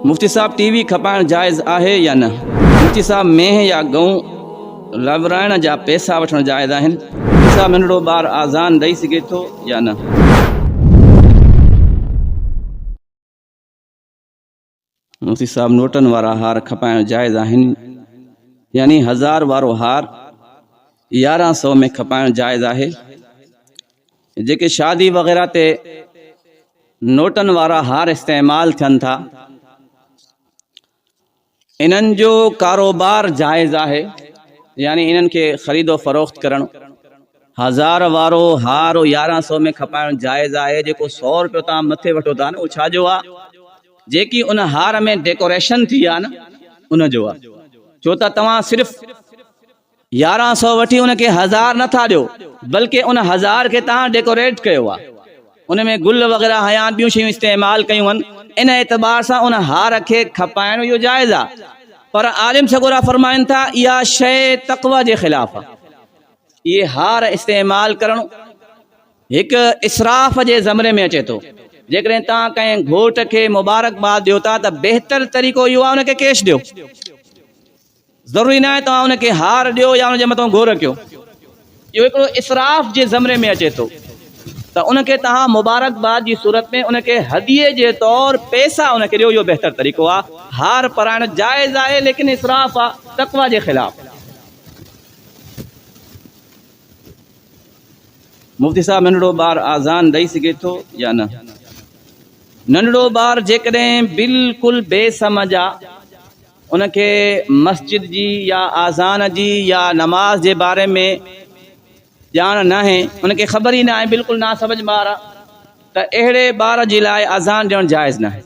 मुफ्ती साहब TV खपाइण जाइज़ आहे या न? मुफ्ती साहब मेह या गऊं लवराइण जा पैसा वठण जाइज़ आहिनि? मुफ्ती साहब नंढड़ो ॿारु आज़ान ॾेई सघे थो या न? मुफ्ती साहब नोटनि वारा हार खपाइण जाइज़ आहिनि? यानी 1000 वारो हार 1100 में खपाइण जाइज़ आहे? जेके शादी वग़ैरह ते नोटनि वारा हार इस्तेमालु थियनि था, इन्हनि जो कारोबार जाइज़ आहे? यानी इन्हनि खे ख़रीदो फ़रोख्त करणु 1000 वारो हार 1100 में खपाइण जाइज़ आहे? जेको 100 रुपयो तव्हां मथे वठो था न, उहो छाजो आहे? जेकी उन हार में डेकोरेशन थी आहे न, उन जो आहे। छो त तव्हां सिर्फ़ु 1100 वठी उनखे 1000 नथा ॾियो, बल्कि उन 1000 खे तव्हां डेकोरेट कयो आहे, उन में गुल वग़ैरह हया ॿियूं शयूं इस्तेमालु कयूं आहिनि। इन एतबार सां उन हार खे खपाइण इहो जाइज़ आहे। पर आलिम सगोरा फरमाइनि था इहा शइ तक़वा जे ख़िलाफ़ आहे। इहे हार इस्तेमालु करणु हिकु इसराफ़ जे ज़मरे में अचे थो। जेकॾहिं तव्हां कंहिं घोट खे मुबारकबाद ॾियो था त बहितर तरीक़ो इहो आहे उनखे कैश ॾियो। ज़रूरी न आहे तव्हां उनखे हार ॾियो या उनजे मथां घोर कयो। इहो हिकिड़ो इसराफ़ जे ज़मरे में अचे थो त उनखे तव्हां मुबारकबाद जी सूरत में उनखे हदीए जे तौरु पैसा उनखे ॾियो। इहो बहितर तरीक़ो आहे। हार पाराइण जाइज़ आहे, लेकिन इसराफ़ आहे, तक़वा जे ख़िलाफ़। मुफ्ती साहब नंढड़ो ॿारु आज़ान ॾेई सघे थो या न? नंढड़ो ॿारु जेकॾहिं बिल्कुलु बेसमझ आहे, उनखे मस्जिद जी या आज़ान जी या नमाज जे बारे में ॼाण न आहे, उनखे ख़बर ई न आहे, बिल्कुलु ना समझ ॿारु आहे, त अहिड़े ॿार जे लाइ अज़ान ॾियणु जाइज़ न आहे।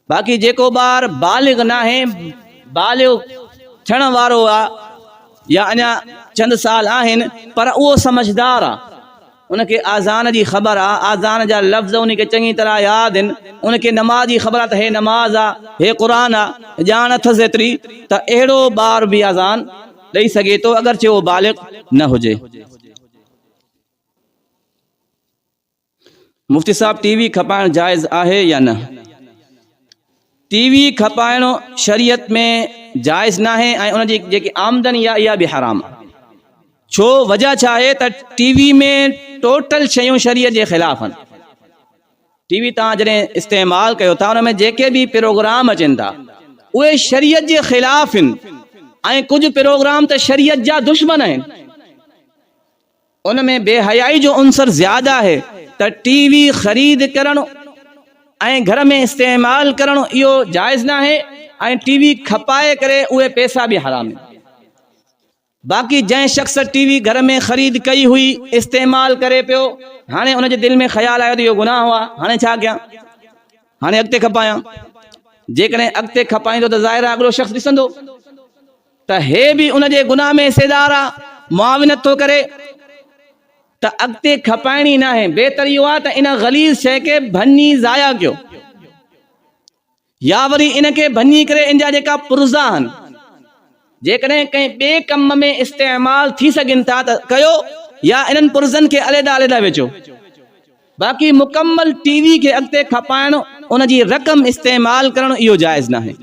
बाक़ी जेको ॿारु बालिग़ न आहे, बालिग़ थियण वारो आहे या अञा चंद साल आहिनि, पर उहो समझदार आहे, उनखे आज़ान जी ख़बर आहे, आज़ान जा लफ़्ज़ उनखे चङी तरह यादि आहिनि, उनखे नमाज़ जी ख़बर आहे त हे नमाज़ आहे, हे क़ुरान आहे, ॼाण अथसि एतिरी, त अहिड़ो ॿारु बि आज़ान ॾेई सघे थो, अगरचे उहो बालिग़ न हुजे। मुफ्ती साहब टीवी खपाइण जाइज़ आहे या न? टीवी खपाइण शरीयत में जाइज़ न आहे ऐं उनजी जेकी आमदनी आहे इहा बि हराम आहे। छो? वजह छा आहे त टीवी में टोटल शयूं शरीयत जे ख़िलाफ़ आहिनि। टीवी तव्हां जॾहिं इस्तेमालु कयो था, उन में जेके बि प्रोग्राम अचनि था उहे शरीयत जे ख़िलाफ़ आहिनि, ऐं कुझु प्रोग्राम त शरीयत जा दुश्मन आहिनि। उन में बेहयाई जो अंसर ज़्यादा आहे, त टीवी ख़रीद करणु ऐं घर में इस्तेमालु करणु इहो जाइज़ न आहे, ऐं टीवी खपाए करे उहे पैसा बि हराम आहिनि। बाक़ी जंहिं शख़्स टीवी घर में ख़रीद कई हुई, इस्तेमालु करे पियो, हाणे उनजे दिलि में ख़्यालु आयो त इहो गुनाह हुआ, हाणे छा कयां, हाणे अॻिते खपायां। जेकॾहिं अॻिते खपाईंदो त ज़ाहिर आहे अॻिलो शख़्स ॾिसंदो त हे बि उनजे गुनाह में हिसेदार आहे, मुआविनत थो करे, त अॻिते खपाइणी न आहे। बहितर इहो आहे त इन ग़लीज़ शइ खे भञी ज़ाया कयो, या वरी इनखे भञी करे इन जा जेका पुर्ज़ा आहिनि, जेकॾहिं कंहिं ॿिए कम में इस्तेमालु थी सघनि था त कयो, या इन्हनि पुर्ज़नि खे अलॻि अलॻि विझो। बाक़ी मुकम्मल टीवी खे अॻिते खपाइण, उनजी रक़म इस्तेमालु करणु इहो जाइज़ न आहे।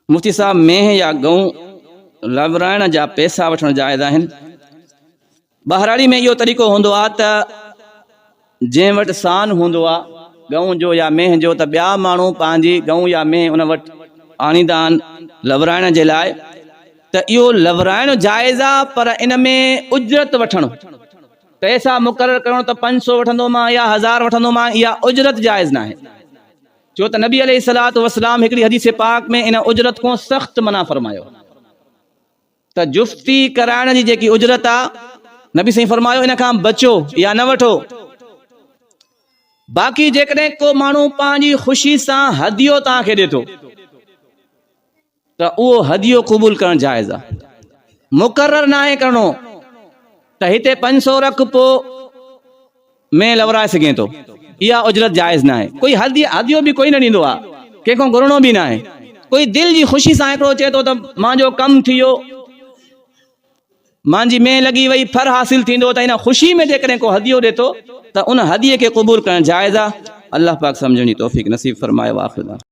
मुफ्ती साहब मेह या गऊं लवराइण जा पैसा वठण जाइज़ आहिनि? बहराड़ी में इहो तरीक़ो हूंदो आहे त जंहिं वटि सान हूंदो आहे गऊं जो या मेह जो, त ॿिया माण्हू पंहिंजी गऊं या मेह उन वटि आणींदा आहिनि लवराइण जे लाइ, त इहो लवराइण जाइज़ आहे, पर इन में उजरत वठणु, पैसा मुक़ररु करणु त 500 वठंदो मां या 1000 वठंदो मां, इहा उजरत जाइज़ न आहे। छो त नबी अलैहिस्सलातु वस्सलाम हिकिड़ी हदीस पाक में इन उजरत खां सख़्तु मना फरमायो त जुफ्ती कराइण जी जेकी उजरत आहे, नबी साईं फरमायो इन खां बचो या न वठो। बाक़ी जेकॾहिं को माण्हू पंहिंजी ख़ुशी सां हदियो तव्हांखे ॾिए थो त उहो हदियो क़बूल करणु जाइज़ आहे। मुक़ररु न आहे करिणो त हिते 500 रख पोइ में लवराए सघे थो, इहा उजरत जाइज़ न आहे। कोई हदियो बि कोई न ॾींदो आहे, कंहिंखां घुरणो बि न आहे। कोई दिलि जी ख़ुशी सां हिकिड़ो चए थो त मुंहिंजो कमु थी वियो, मांजी में लगी वही फर हासिल थींदो त इन ख़ुशी में जेकॾहिं को हदियो ॾिए थो त उन हदीअ खे क़बूल करणु जाइज़ आहे। अल्लाह पाक सम्झण जी तौफ़ीक़ नसीब फरमाए। आख़िर